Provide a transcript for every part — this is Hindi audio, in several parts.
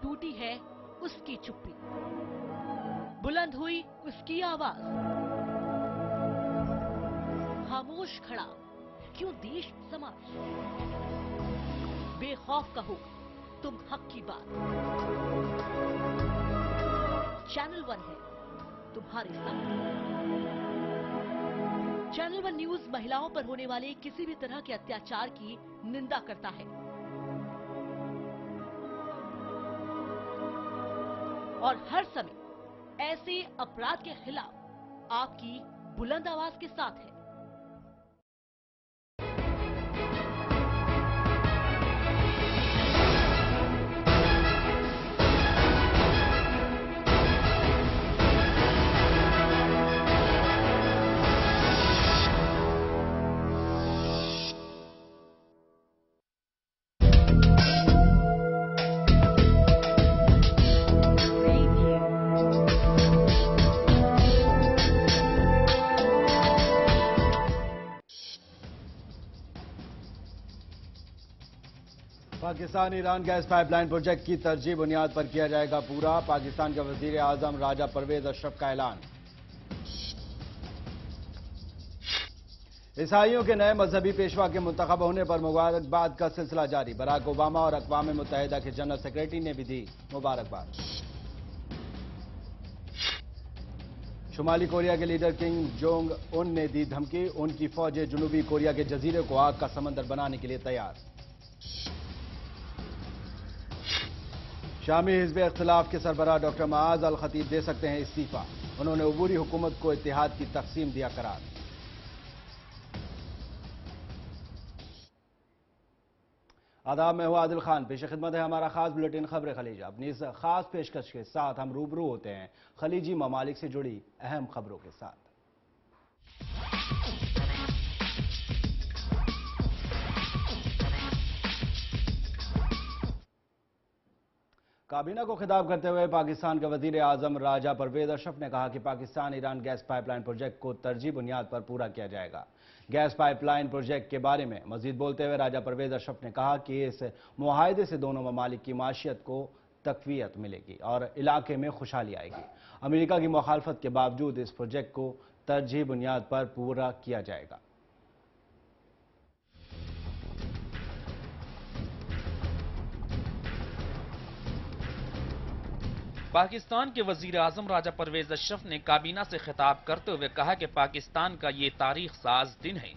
टूटी है उसकी चुप्पी, बुलंद हुई उसकी आवाज। खामोश खड़ा क्यों देश समाज, बेखौफ कहो तुम हक की बात। चैनल 1 है तुम्हारे साथ। चैनल 1 न्यूज महिलाओं पर होने वाले किसी भी तरह के अत्याचार की निंदा करता है और हर समय ऐसे अपराध के खिलाफ आपकी बुलंद आवाज के साथ है। Pakistan Iran gas pipeline project की तरजीह बुनियाद पर किया जाएगा पूरा। पाकिस्तान के वजीर आजम राजा परवेज अशरफ का ऐलान। ईसाइयों के नए मजहबी पेशवा के मुंतखब होने पर मुबारकबाद का सिलसिला जारी। बराक ओबामा और अक़वाम मुत्तहिदा के जनरल सेक्रेटरी ने भी दी मुबारकबाद। शुमाली कोरिया के लीडर किम जोंग उन ने दी धमकी। उनकी फौजें जनूबी कोरिया के जजीरे को आग का समंदर बनाने के लिए तैयार। शामी हिज़्ब इख्तिलाफ के सरबराह डॉक्टर मआज अल खतीब दे सकते हैं इस्तीफा। उन्होंने अबूरी हुकूमत को इत्तेहाद की तकसीम दिया करार। आदाब, मैं हूं आदिल खान। पेश खिदमत है हमारा खास बुलेटिन खबरें खलीजा। अपनी इस खास पेशकश के साथ हम रूबरू होते हैं खलीजी ममालिक से जुड़ी अहम खबरों के साथ। काबीना को खिताब करते हुए पाकिस्तान के वजीर आजम राजा परवेज अशरफ ने कहा कि Pakistan Iran gas pipeline project को तरजीह बुनियाद पर पूरा किया जाएगा। गैस पाइपलाइन प्रोजेक्ट के बारे में मजीद बोलते हुए राजा परवेज अशरफ ने कहा कि इस मुआहदे से दोनों ममालिक की माशियत को तक़वियत मिलेगी और इलाके में खुशहाली आएगी। अमेरिका की मुखालफत के बावजूद इस प्रोजेक्ट को तरजीह बुनियाद पर पूरा किया जाएगा। पाकिस्तान के वजीर आजम राजा परवेज अशरफ ने काबीना से खिताब करते हुए कहा कि पाकिस्तान का ये तारीख साज दिन है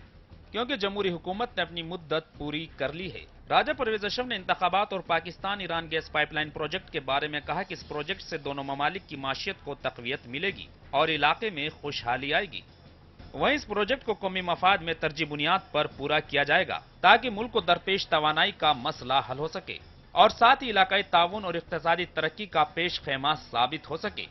क्योंकि जमहूरी हुकूमत ने अपनी मुद्दत पूरी कर ली है। राजा परवेज अशरफ ने इंतखाबात और Pakistan Iran gas pipeline project के बारे में कहा कि इस प्रोजेक्ट से दोनों ममालिक की माशियत को तक़वियत मिलेगी और इलाके में खुशहाली आएगी। वहीं इस प्रोजेक्ट को कौमी मफाद में तरजीह बुनियाद पर पूरा किया जाएगा ताकि मुल्क को दरपेश तवानाई का मसला हल हो सके और साथ ही इलाकाई ताउन और इक़्तिसादी तरक्की का पेश खेमा साबित हो सके।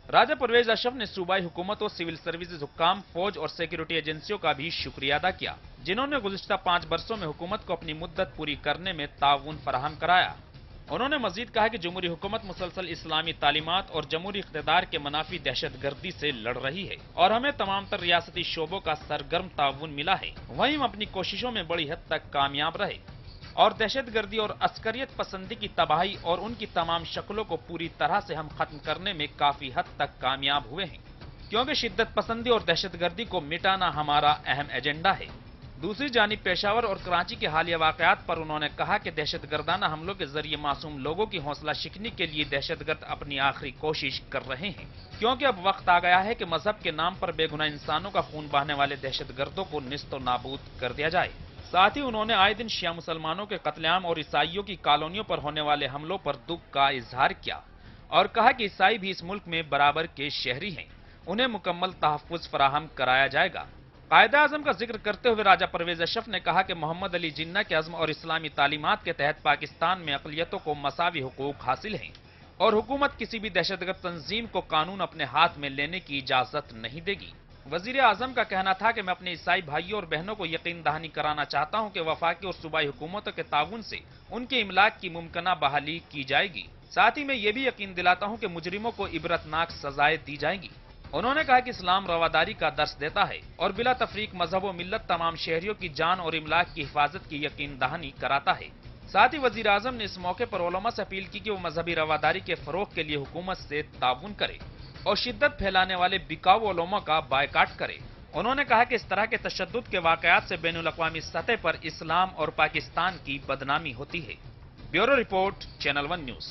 राजा परवेज अशरफ ने सूबाई हुकूमत और सिविल सर्विसेज हुक्काम, फौज और सिक्योरिटी एजेंसियों का भी शुक्रिया अदा किया जिन्होंने गुज़िश्ता 5 बरसों में हुकूमत को अपनी मुद्दत पूरी करने में ताउन फराहम कराया। उन्होंने मजीद कहा कि जमहूरी हुकूमत मुसलसल इस्लामी तालीमात और जमहूरी इक़्तिदार के मनाफी दहशतगर्दी से लड़ रही है और हमें तमाम तर रियासती शोबों का सरगर्म ताउन मिला है। वहीं हम अपनी कोशिशों में बड़ी हद तक कामयाब रहे और दहशतगर्दी और अस्करियत पसंदी की तबाही और उनकी तमाम शक्लों को पूरी तरह से हम खत्म करने में काफी हद तक कामयाब हुए हैं क्योंकि शिद्दत पसंदी और दहशतगर्दी को मिटाना हमारा अहम एजेंडा है। दूसरी जानिब पेशावर और कराची के हालिया वाकयात पर उन्होंने कहा कि दहशतगर्दाना हमलों के जरिए मासूम लोगों की हौसला शिकनी के लिए दहशतगर्द अपनी आखिरी कोशिश कर रहे हैं क्योंकि अब वक्त आ गया है कि मजहब के नाम पर बेगुनाह इंसानों का खून बहाने वाले दहशतगर्दों को निस्तो नाबूद कर दिया जाए। साथ ही उन्होंने आए दिन शिया मुसलमानों के कत्लेआम और ईसाइयों की कॉलोनियों पर होने वाले हमलों पर दुख का इजहार किया और कहा कि ईसाई भी इस मुल्क में बराबर के शहरी हैं, उन्हें मुकम्मल तहफ़्फ़ुज़ फराहम कराया जाएगा। कायद-ए-आज़म का जिक्र करते हुए राजा परवेज अशरफ ने कहा कि मोहम्मद अली जिन्ना के अज़्म और इस्लामी तालीमात के तहत पाकिस्तान में अक़लियतों को मसावी हुकूक हासिल हैं और हुकूमत किसी भी दहशतगर्द तंजीम को कानून अपने हाथ में लेने की इजाज़त नहीं देगी। वजीर आजम का कहना था कि मैं अपने ईसाई भाइयों और बहनों को यकीन दहानी कराना चाहता हूं कि वफाकी और सूबाई हुकूमतों के ताउन से उनके इमलाक की मुमकिना बहाली की जाएगी। साथ ही मैं ये भी यकीन दिलाता हूं कि मुजरिमों को इबरतनाक सजाएं दी जाएंगी। उन्होंने कहा कि इस्लाम रवादारी का दर्स देता है और बिला तफरीक मजहब व मिल्लत तमाम शहरियों की जान और इमलाक की हिफाजत की यकीन दहानी कराता है। साथ ही वजीर आजम ने इस मौके पर उलमा से अपील की कि वो मजहबी रवादारी के फरोग के लिए हुकूमत से ताउन करे और शिद्दत फैलाने वाले बिकाऊ उलमा का बायकाट करे। उन्होंने कहा कि इस तरह के तशद्दुद के वाकयात से बैनुल अक़वामी सतह पर इस्लाम और पाकिस्तान की बदनामी होती है। Bureau report, channel 1 news.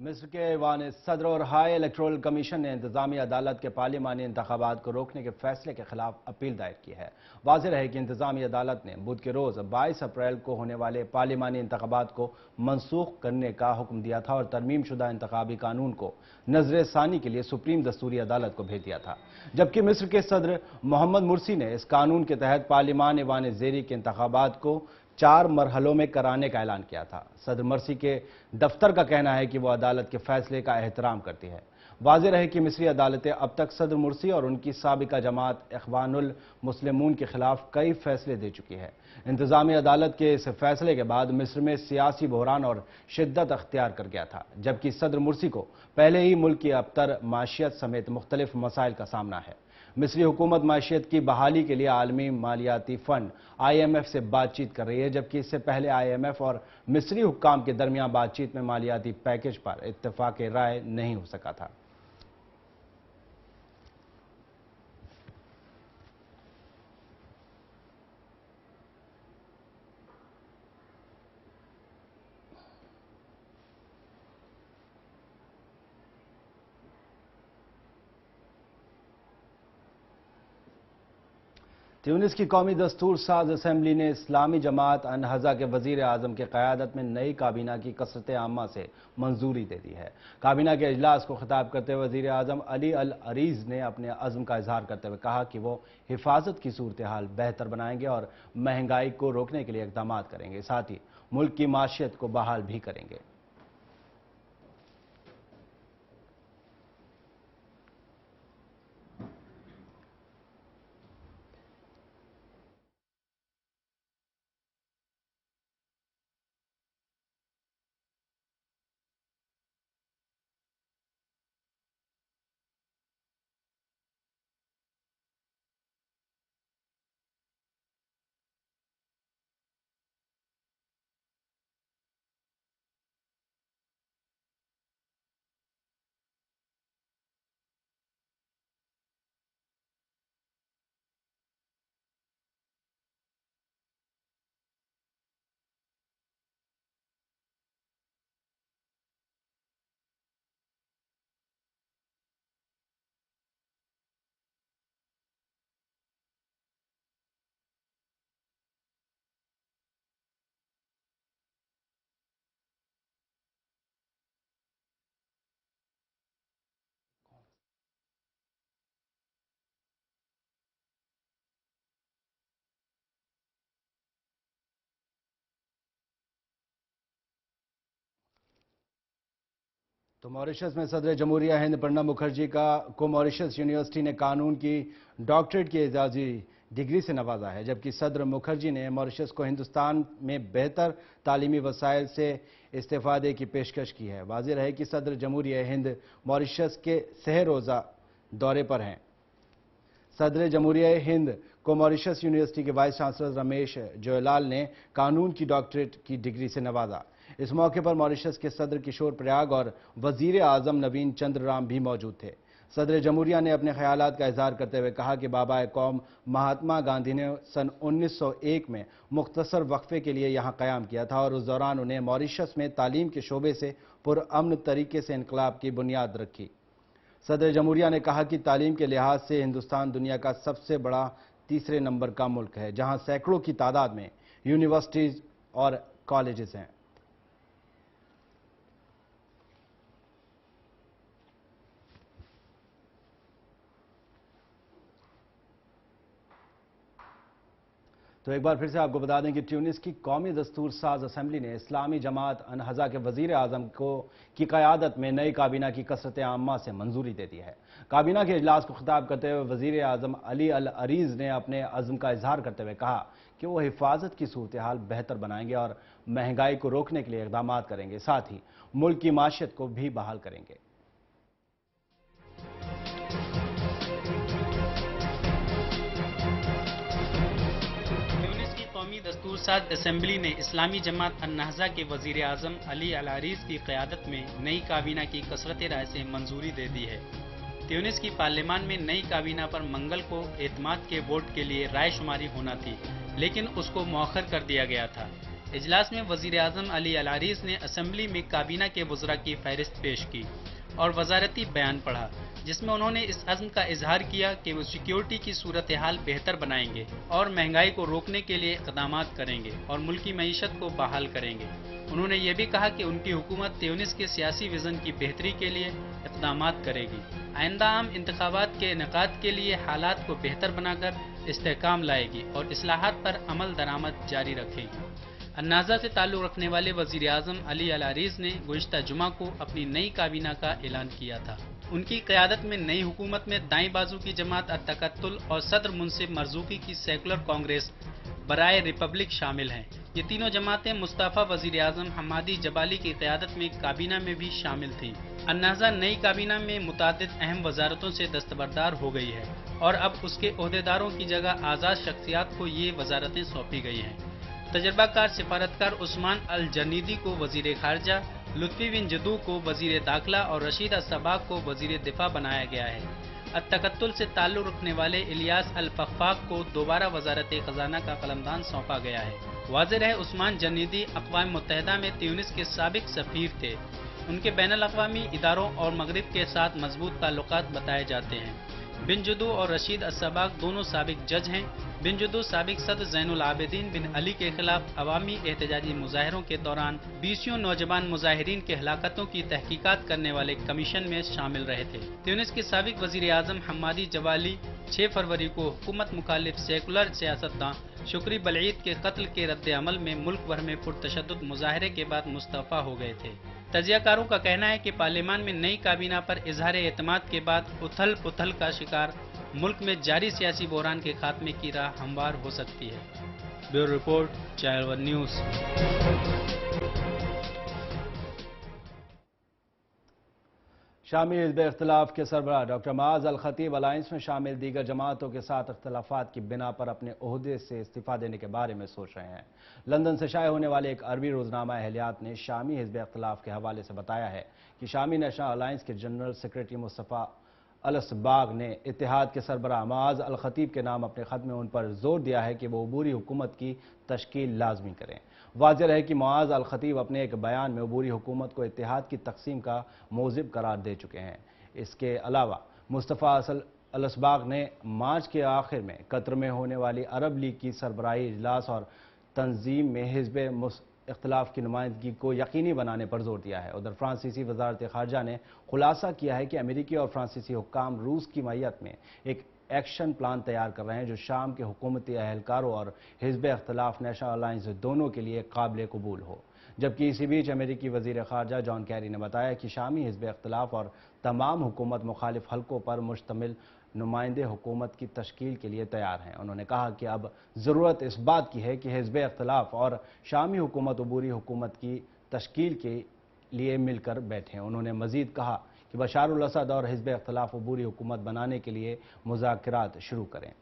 मिस्र के ऐवान सदर और हाई इलेक्टोरल कमीशन ने इंतजामी अदालत के पार्लिमानी इंतखाबात को रोकने के फैसले के खिलाफ अपील दायर की है। वाज़ेह है कि इंतजामी अदालत ने बुध के रोज 22 अप्रैल को होने वाले पार्लिमानी इंतखाबात को मनसूख करने का हुक्म दिया था और तरमीम शुदा इंतखाबी कानून को नजर सानी के लिए सुप्रीम दस्तूरी अदालत को भेज दिया था। जबकि मिस्र के सदर मोहम्मद मुर्सी ने इस कानून के तहत पार्लिमान ऐवान ज़ेरी के इंतखाबात को 4 मरहलों में कराने का ऐलान किया था। सदर मर्सी के दफ्तर का कहना है कि वो अदालत के फैसले का एहतराम करती है। वाज़ेह रहे कि मिस्री अदालतें अब तक सदर मुर्सी और उनकी साबिका जमात इख्वानुल मुस्लिमून के खिलाफ कई फैसले दे चुकी है। इंतजामी अदालत के इस फैसले के बाद मिस्र में सियासी बहरान और शिद्दत अख्तियार कर गया था, जबकि सदर मुर्सी को पहले ही मुल्क की अबतर माशियत समेत मुख्तलिफ मसाइल का सामना है। मिस्री हुकूमत माशियत की बहाली के लिए आलमी मालियाती फंड IMF से बातचीत कर रही है, जबकि इससे पहले IMF और मिस्री हुक्काम के दरमियान बातचीत में मालियाती पैकेज पर इत्तेफाक राय नहीं हो सका था। ट्यूनिस की कौमी दस्तूर साज असम्बली ने इस्लामी जमात अनहज़ा के वजीर आजम की क़यादत में नई काबीना की कसरत आमा से मंजूरी दे दी है। काबीना के इजलास को खिताब करते हुए वजीर आजम अली अल अरीज ने अपने अज़्म का इजहार करते हुए कहा कि वो हिफाजत की सूरत हाल बेहतर बनाएंगे और महंगाई को रोकने के लिए इक़दाम करेंगे, साथ ही मुल्क की माशियत को बहाल भी करेंगे। तो मॉरिशस में सदर जमहूरिया हिंद प्रणब मुखर्जी को मॉरिशस यूनिवर्सिटी ने कानून की डॉक्टरेट की एजाजी डिग्री से नवाजा है, जबकि सदर मुखर्जी ने मॉरिशस को हिंदुस्तान में बेहतर तालीमी वसाइल से इस्तेफादे की पेशकश की है। वाज़ेह रहे कि सदर जमहूरिया हिंद मॉरिशस के सह रोज़ा दौरे पर हैं। सदर जमहूरिया हिंद को मॉरिशस यूनिवर्सिटी के वाइस चांसलर रमेश जोयलाल ने कानून की डॉक्टरेट की डिग्री से नवाजा। इस मौके पर मॉरिशस के सदर किशोर प्रयाग और वजीर आजम नवीन चंद्र राम भी मौजूद थे। सदर जमहूरिया ने अपने ख्यालात का इजहार करते हुए कहा कि बाबा कौम महात्मा गांधी ने सन 1901 में मुख्तसर वक्फे के लिए यहाँ क़याम किया था और उस दौरान उन्हें मॉरिशस में तालीम के शोबे से पुरअमन तरीके से इनकलाब की बुनियाद रखी। सदर जमहूरिया ने कहा कि तालीम के लिहाज से हिंदुस्तान दुनिया का सबसे बड़ा तीसरे नंबर का मुल्क है, जहाँ सैकड़ों की तादाद में यूनिवर्सिटीज़ और कॉलेजेस हैं। तो एक बार फिर से आपको बता दें कि ट्यूनिस की कौमी दस्तूर साज असम्बली ने इस्लामी जमात अनहज़ा के वजीर आजम की क़यादत में नई काबीना की कसरत आमा से मंजूरी दे दी है। काबीना के इजलास को खिताब करते हुए वजीर आजम अली अल अरीज ने अपने अज़्म का इजहार करते हुए कहा कि वो हिफाजत की सूरत हाल बेहतर बनाएंगे और महंगाई को रोकने के लिए इक़दाम करेंगे, साथ ही मुल्क की माशियत को भी बहाल करेंगे। मखसूसात असेंबली ने इस्लामी जमात अन्नहज़ा के वज़ीर आज़म अली अल अरीज़ की क़यादत में नई काबीना की कसरत राय से मंजूरी दे दी है। ट्यूनिस की पार्लियामान में नई काबीना पर मंगल को एतमाद के वोट के लिए रायशुमारी होना थी, लेकिन उसको मौखर कर दिया गया था। इजलास में वज़ीर आज़म अली अल अरीज़ ने असेंबली में काबीना के वज़रा की फहरिस्त पेश की और वजारती बयान पढ़ा, जिसमें उन्होंने इस अज़्म का इजहार किया कि वो सिक्योरिटी की सूरत हाल बेहतर बनाएंगे और महंगाई को रोकने के लिए इक़दाम करेंगे और मुल्की मईशत को बहाल करेंगे। उन्होंने ये भी कहा कि उनकी हुकूमत ट्यूनिस के सियासी विज़न की बेहतरी के लिए इक़दाम करेगी, आइंदा आम इंतखाबात के इनेकाद के लिए हालात को बेहतर बनाकर इस्तेहकाम लाएगी और इस्लाहात पर अमल दरामद जारी रखेगी। अन्नाज़ा से ताल्लुक़ रखने वाले वज़ीर आज़म अली अल अरीज़ ने गुज़िश्ता जुमा को अपनी नई काबीना का ऐलान किया था। उनकी क़यादत में नई हुकूमत में दाएं बाजू की जमात अत-तकत्तुल और सदर मुनसिफ मरज़ूकी की सेकुलर कांग्रेस बराए रिपब्लिक शामिल हैं। ये तीनों जमातें मुस्तफ़ा वज़ीर आज़म हम्मादी जबाली की क़यादत में काबीना में भी शामिल थीं। अन्नाज़ा नई काबीना में मुतादिद अहम वजारतों से दस्तबरदार हो गई है और अब उसके ओहदेदारों की जगह आज़ाद शख्सियात को ये वजारतें सौंपी गई हैं। तजर्बाकार सिफारतकार उस्मान अल जनीदी को वज़ीर ख़ारजा, लुत्फ़ी बिन जदू को वज़ीर दाखिला और रशीद अस्सबाग को वज़ीर दिफा बनाया गया है। अत-तकत्तुल से ताल्लुक़ रखने वाले इलियास अल फख्फाक को दोबारा वज़ारत ख़जाना का कलमदान सौंपा गया है। वाज़ेह है उस्मान जनीदी अक़वाम मुत्तहिदा में ट्यूनिस के साबिक़ सफ़ीर थे। उनके बैनुल अक़वामी इदारों और मग़रिब के साथ मजबूत ताल्लुक़ात बताए जाते हैं। बिन जदू और रशीद अस्सबाग दोनों साबिक़ जज हैं। बिन जदू साबिक़ सदर ज़ैनुल आबिदीन बिन अली के खिलाफ अवामी एहतजाजी मुजाहरों के दौरान 20 नौजवान मुजाहिरीन के हलाकतों की तहकीकात करने वाले कमीशन में शामिल रहे थे। ट्यूनिस के साबिक़ वज़ीर आज़म हम्मादी जबाली 6 फरवरी को हुकूमत मुखालिफ सेकुलर सियासतदान शुक्री बलईद के कत्ल के रद्द अमल में मुल्क भर में पुरतशद्दुद मुजाहरे के बाद मुस्तफ़ा हो गए थे। तजियाकारों का कहना है कि पार्लियामान में नई काबीना पर इजहार एतमाद के बाद उथल पुथल का शिकार मुल्क में जारी सियासी बहरान के खात्मे की राह हमवार हो सकती है। Bureau report, channel 1 news. शामी हिज़्ब इख्तिलाफ के सरबराह डॉक्टर माज अल खतीब अलायंस में शामिल दीगर जमातों के साथ इख्तिलाफात की बिना पर अपने ओहदे से इस्तीफा देने के बारे में सोच रहे हैं। लंदन से शाये होने वाले एक अरबी रोजनामा अहलियात ने शामी हिज़्ब इख्तिलाफ के हवाले से बताया है कि शामी नेशनल अलायंस के जनरल सेक्रेटरी मुस्तफ़ा अल-अस्बाग ने इत्तेहाद के सरबराह माज अल खतीब के नाम अपने खत में उन पर जोर दिया है कि वो अबूरी हुकूमत की तश्कील लाजमी करें। वाज़ेह है कि मुआज़ अल खतीब अपने एक बयान में अबूरी हुकूमत को इत्तेहाद की तकसीम का मौजिब करार दे चुके हैं। इसके अलावा मुस्तफ़ा अल-अस्बाग ने मार्च के आखिर में कतर में होने वाली अरब लीग की सरबराही इजलास और तंजीम में हिज़्ब इख्तिलाफ की नुमाइंदगी को यकीनी बनाने पर जोर दिया है। उधर फ्रांसीसी वजारत खारजा ने खुलासा किया है कि अमेरिकी और फ्रांसीसी हुक्काम रूस की मैयत में एक एक्शन प्लान तैयार कर रहे हैं जो शाम के हुकूमती अहलकारों और हिज़्ब इख्तिलाफ नेशनल अलायंस दोनों के लिए काबिल कबूल हो। जबकि इसी बीच अमेरिकी वज़ीर ख़ारजा जॉन कैरी ने बताया कि शामी हिज़्ब इख्तिलाफ और तमाम हुकूमत मुखालिफ हलकों पर मुश्तमिल नुमाइंदे हुकूमत की तश्कील के लिए तैयार हैं। उन्होंने कहा कि अब ज़रूरत इस बात की है कि हिज़्ब इख्तिलाफ और शामी हुकूमत अबूरी हुकूमत की तश्कील के लिए मिलकर बैठें। उन्होंने मज़ीद कहा कि बशार अल असद और हिज़्ब इख्तिलाफ अबूरी हुकूमत बनाने के लिए मुज़ाकरात शुरू करें।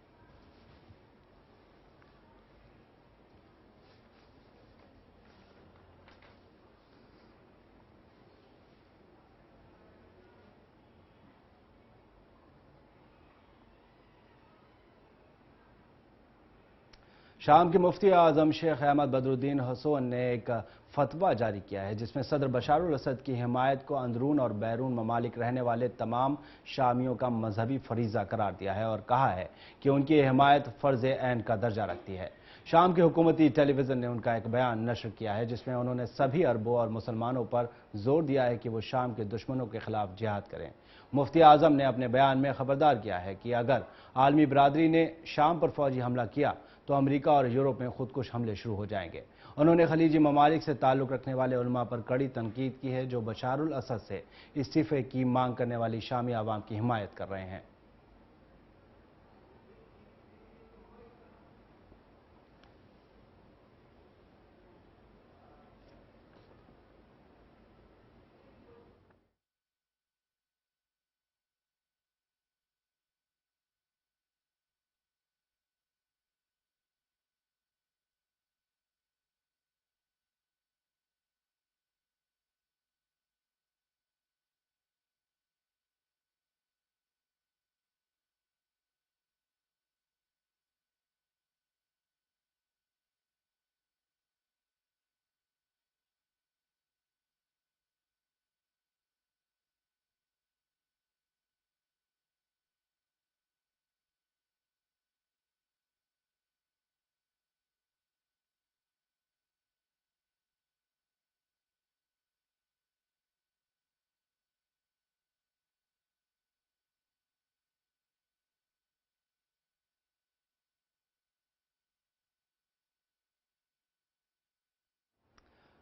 शाम के मुफ्ती आज़म शेख अहमद बदरुद्दीन हसन ने एक फतवा जारी किया है जिसमें सदर बशार अल असद की हिमायत को अंदरून और बैरून ममालिक रहने वाले तमाम शामियों का मजहबी फरीज़ा करार दिया है और कहा है कि उनकी हिमायत फ़र्ज़ ऐन का दर्जा रखती है। शाम के हुकूमती टेलीविज़न ने उनका एक बयान नशर किया है जिसमें उन्होंने सभी अरबों और मुसलमानों पर जोर दिया है कि वो शाम के दुश्मनों के खिलाफ जिहाद करें। मुफ्ती आज़म ने अपने बयान में खबरदार किया है कि अगर आलमी बरादरी ने शाम पर फौजी हमला किया तो अमेरिका और यूरोप में खुदकुश हमले शुरू हो जाएंगे। उन्होंने खलीजी ममालिक से ताल्लुक़ रखने वाले उलमा पर कड़ी तनकीद की है जो बशार अल असद से इस्तीफ़े की मांग करने वाली शामी आवाम की हिमायत कर रहे हैं।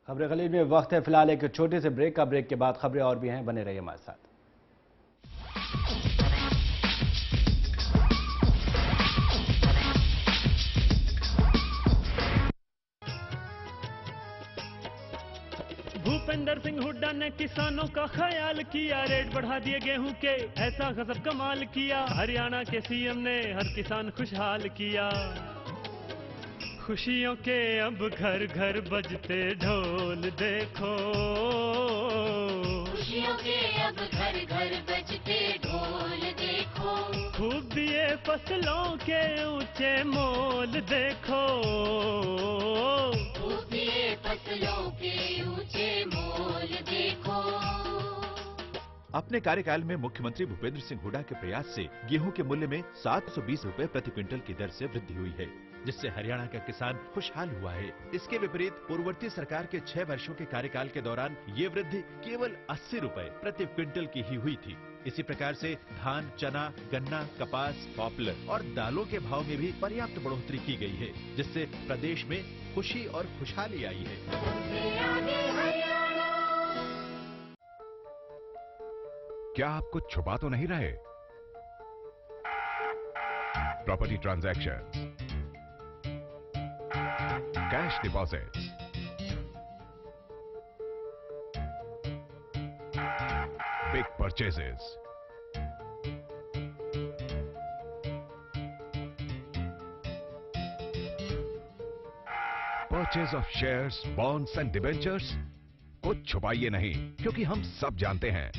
खबरें खलीज में वक्त है फिलहाल एक छोटे से ब्रेक का। ब्रेक के बाद खबरें और भी हैं, बने रहिए हमारे साथ। भूपेंद्र सिंह हुड्डा ने किसानों का ख्याल किया, रेट बढ़ा दिए गेहूं के, ऐसा गजब कमाल किया। हरियाणा के सीएम ने हर किसान खुशहाल किया। खुशियों के अब घर घर बजते ढोल देखो, खुशियों के अब घर घर बजते ढोल देखो। खूब दिए फसलों के ऊंचे मोल देखो, खूब दिए फसलों के ऊंचे मोल देखो। अपने कार्यकाल में मुख्यमंत्री भूपेंद्र सिंह हुड्डा के प्रयास से गेहूं के मूल्य में 720 रुपए प्रति क्विंटल की दर से वृद्धि हुई है, जिससे हरियाणा का किसान खुशहाल हुआ है। इसके विपरीत पूर्ववर्ती सरकार के 6 वर्षों के कार्यकाल के दौरान ये वृद्धि केवल 80 रुपए प्रति क्विंटल की ही हुई थी। इसी प्रकार से धान, चना, गन्ना, कपास, पॉपुलर और दालों के भाव में भी पर्याप्त बढ़ोतरी की गई है, जिससे प्रदेश में खुशी और खुशहाली आई है। क्या आप कुछ छुपा तो नहीं रहे? Property transaction, cash deposit, big purchases, purchase of shares, bonds and debentures. कुछ छुपाइए नहीं, क्योंकि हम सब जानते हैं।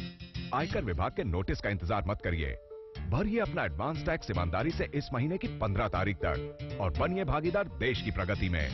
आयकर विभाग के नोटिस का इंतजार मत करिए, भरिए अपना एडवांस टैक्स ईमानदारी से इस महीने की 15 तारीख तक और बनिए भागीदार देश की प्रगति में।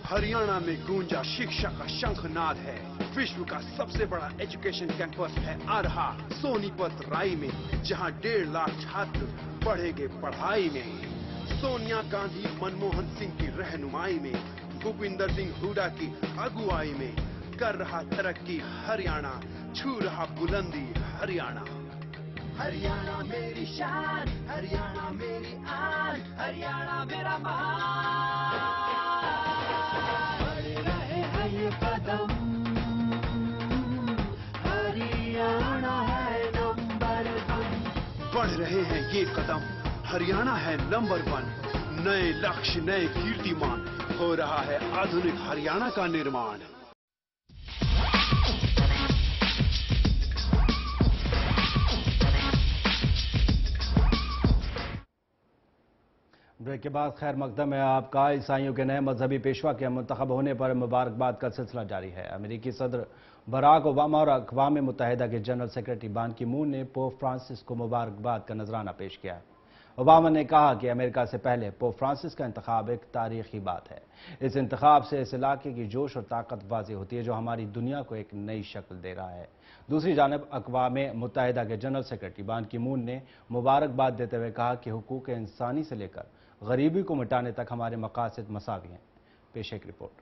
हरियाणा में गूंजा शिक्षा का शंखनाद है। विश्व का सबसे बड़ा एजुकेशन कैंपस है आ रहा सोनीपत राई में, जहां 1.5 लाख छात्र पढ़ेंगे पढ़ाई में। सोनिया गांधी, मनमोहन सिंह की रहनुमाई में, भूपेंद्र सिंह हुड्डा की अगुवाई में कर रहा तरक्की हरियाणा, छू रहा बुलंदी हरियाणा। हरियाणा मेरी शान, हरियाणा मेरी आन, हरियाणा मेरा महान। बढ़ रहे हैं ये कदम, हरियाणा है नंबर 1। बढ़ रहे हैं ये कदम, हरियाणा है नंबर 1। नए लक्ष्य, नए कीर्तिमान, हो रहा है आधुनिक हरियाणा का निर्माण। ब्रेक के बाद खैर मकदम है आपका। ईसाइयों के नए मजहबी पेशवा के मुंतखब होने पर मुबारकबाद का सिलसिला जारी है। अमेरिकी सदर बराक ओबामा और अक़वाम मुत्तहिदा के जनरल सेक्रेटरी बान की मून ने पोप फ्रांसिस को मुबारकबाद का नजराना पेश किया। ओबामा ने कहा कि अमेरिका से पहले पोप फ्रांसिस का इंतखाब एक तारीखी बात है। इस इंतखाब से इस इलाके की जोश और ताकत वाज़ेह होती है, जो हमारी दुनिया को एक नई शक्ल दे रहा है। दूसरी जानब अक़वाम मुत्तहिदा के जनरल सेक्रेटरी बान की मून ने मुबारकबाद देते हुए कहा कि हुकूक इंसानी से लेकर गरीबी को मिटाने तक हमारे मकासद मसावी हैं। पेश एक रिपोर्ट।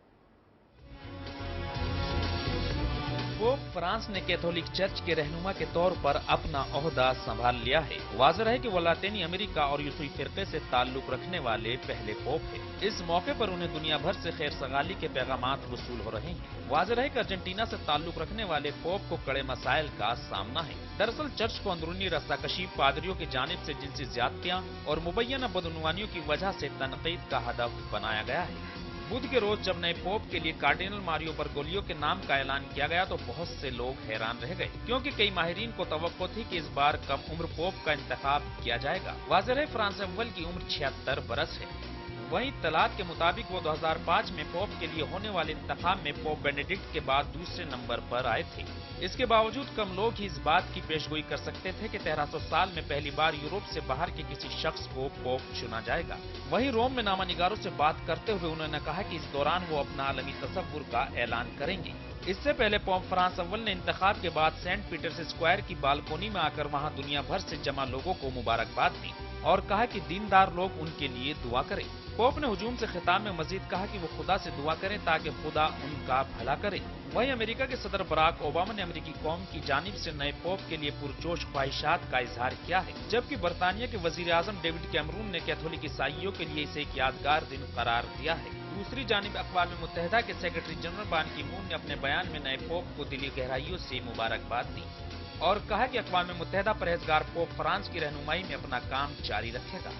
पोप फ्रांस ने कैथोलिक चर्च के रहनुमा के तौर पर अपना ओहदा संभाल लिया है। वाज़ेह है कि वो लातीनी अमेरिका और यूसुई फिरके से ताल्लुक रखने वाले पहले पोप है। इस मौके पर उन्हें दुनिया भर से खैर सगाली के पैगामात वसूल हो रहे हैं। वाज़ेह है कि अर्जेंटीना से ताल्लुक रखने वाले पोप को कड़े मसाइल का सामना है। दरअसल चर्च को अंदरूनी रस्साकशी, पादरियों की जानिब से जिनसी ज्यादतियां और मुबैना बदउनवानियों की वजह से तनकीद का हदफ बनाया गया है। बुध के रोज जब नए पोप के लिए कार्डिनल मारियो बर्गोलियो के नाम का ऐलान किया गया तो बहुत से लोग हैरान रह गए, क्योंकि कई माहिरीन को तवक्को थी कि इस बार कम उम्र पोप का इंतखाब किया जाएगा। वाज़ेह है फ्रांस अव्वल की उम्र 76 बरस है। वहीं तलाक के मुताबिक वो 2005 में पोप के लिए होने वाले इंतखाब में पोप बेनेडिक्ट के बाद दूसरे नंबर पर आए थे। इसके बावजूद कम लोग ही इस बात की पेशगोई कर सकते थे कि 1300 साल में पहली बार यूरोप से बाहर के किसी शख्स को पोप चुना जाएगा। वहीं रोम में नामानिगारों से बात करते हुए उन्होंने कहा कि इस दौरान वो अपना आलमी तसव्वुर का ऐलान करेंगे। इससे पहले पोप फ्रांस अव्वल ने इंतखाब के बाद सेंट पीटर्स स्क्वायर की बालकोनी में आकर वहां दुनिया भर से जमा लोगों को मुबारकबाद दी और कहा कि दीनदार लोग उनके लिए दुआ करें। पोप ने हुजूम से खिताब में मजीद कहा कि वो खुदा से दुआ करें ताकि खुदा उनका भला करे। वहीं अमेरिका के सदर बराक ओबामा ने अमेरिकी कौम की जानिब से नए पोप के लिए पुरजोश ख्वाहिशात का इजहार किया है, जबकि बरतानिया के वजीर आजम डेविड कैमरून ने कैथोलिक ईसाइयों के लिए इसे एक यादगार दिन करार दिया है। दूसरी जानिब अक़वाम मुत्तहिदा के सेक्रेटरी जनरल बान की मून ने अपने बयान में नए पोप को दिली गहराइयों से मुबारकबाद दी और कहा कि अक़वाम मुत्तहिदा परहेजगार पोप फ्रांस की रहनुमाई में अपना काम जारी रखेगा।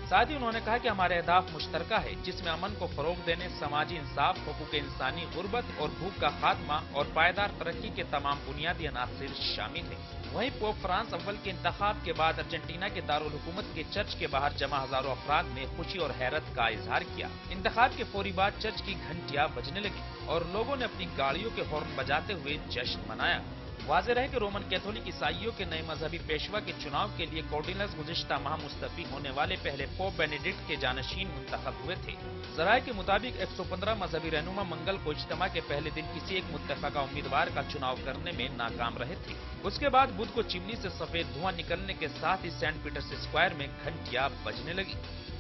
साथ ही उन्होंने कहा कि हमारे अहदाफ मुश्तरका है, जिसमें अमन को फरोग देने, समाजी इंसाफ, हुकूक इंसानी, गुर्बत और भूख का खात्मा और पायदार तरक्की के तमाम बुनियादी अनासिर शामिल हैं। वहीं पोप फ्रांस अव्वल के इंतखाब के बाद अर्जेंटीना के दारुल हुकूमत के चर्च के बाहर जमा हजारों अफराद ने खुशी और हैरत का इजहार किया। इंतखाब के फौरी बाद चर्च की घंटियां बजने लगी और लोगों ने अपनी गाड़ियों के हॉर्न बजाते हुए जश्न मनाया। वाज़ेह है कि रोमन कैथोलिक ईसाइयों के नए मजहबी पेशवा के चुनाव के लिए कार्डिनल्स गुज़िश्ता माह मुस्तफी होने वाले पहले पोप बेनेडिक्ट के जानशीन मुंतखब हुए थे। ज़राए के मुताबिक 115 मजहबी रहनुमा मंगल को इज्तिमा के पहले दिन किसी एक मुत्तफ़क़ा उम्मीदवार का चुनाव करने में नाकाम रहे थे। उसके बाद बुध को चिमनी से सफेद धुआं निकलने के साथ ही सेंट पीटर्स स्क्वायर में घंटियां बजने लगी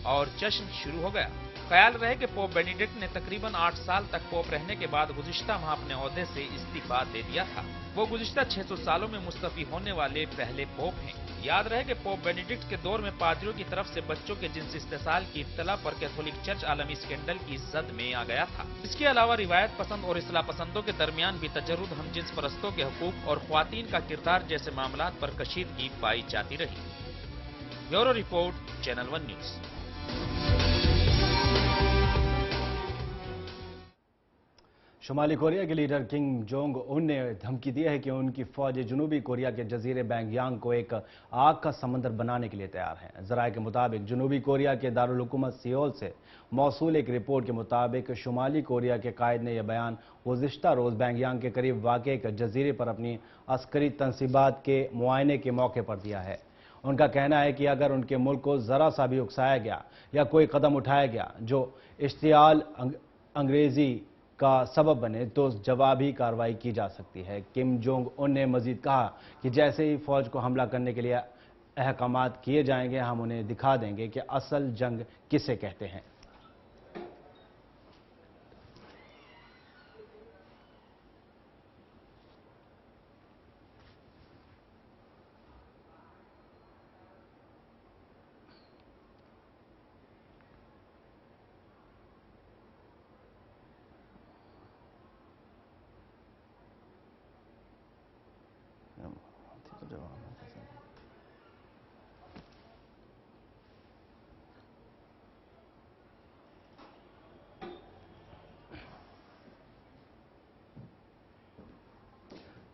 और जश्न शुरू हो गया। ख्याल रहे कि पोप बेनेडिक्ट ने तकरीबन 8 साल तक पोप रहने के बाद गुज़िश्ता माह अपने ओहदे से इस्तीफा दे दिया था। वो गुज़िश्ता 600 सालों में मुस्तफी होने वाले पहले पोप हैं। याद रहे कि पोप बेनेडिक्ट के दौर में पादरियों की तरफ से बच्चों के जिनसी इस्तेसाल की इत्तला पर कैथोलिक चर्च आलमी स्कैंडल की जद में आ गया था। इसके अलावा रिवायत पसंद और इस्लाह पसंदों के दरमियान भी तजर्रुद, हमजिन्स परस्तों के हकूक और ख्वातीन का किरदार जैसे मामलात पर कशीदगी पाई जाती रही। Bureau report, channel 1 news. शुमाली कोरिया के लीडर किम जोंग उन ने धमकी दी है कि उनकी फौज जनूबी कोरिया के जजीरे बैंगयांग को एक आग का समंदर बनाने के लिए तैयार है। ज़राए के मुताबिक जनूबी कोरिया के दारुल हुकूमत सियोल से मौसूल एक रिपोर्ट के मुताबिक शुमाली कोरिया के कायद ने यह बयान गुज़िश्ता रोज़ बैंगयांग के करीब वाक़ एक जजीरे पर अपनी अस्करी तनसीबात के मुआयने के मौके पर दिया है। उनका कहना है कि अगर उनके मुल्क को ज़रा सा भी उकसाया गया या कोई कदम उठाया गया जो इश्तियाल अंग्रेज़ी का सबब बने तो जवाबी कार्रवाई की जा सकती है। किम जोंग उन ने मजीद कहा कि जैसे ही फौज को हमला करने के लिए अहकामात किए जाएंगे, हम उन्हें दिखा देंगे कि असल जंग किसे कहते हैं।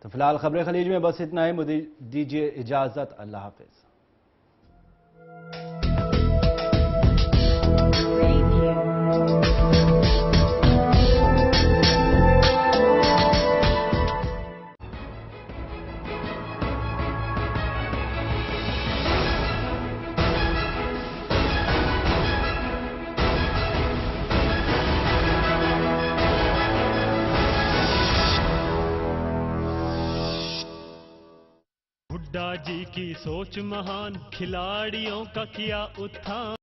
तो फिलहाल खबरें खलीज में बस इतना ही। मुझे दीजिए इजाजत। अल्लाह हाफिज। हुड्डा जी की सोच महान, खिलाड़ियों का किया उत्थान।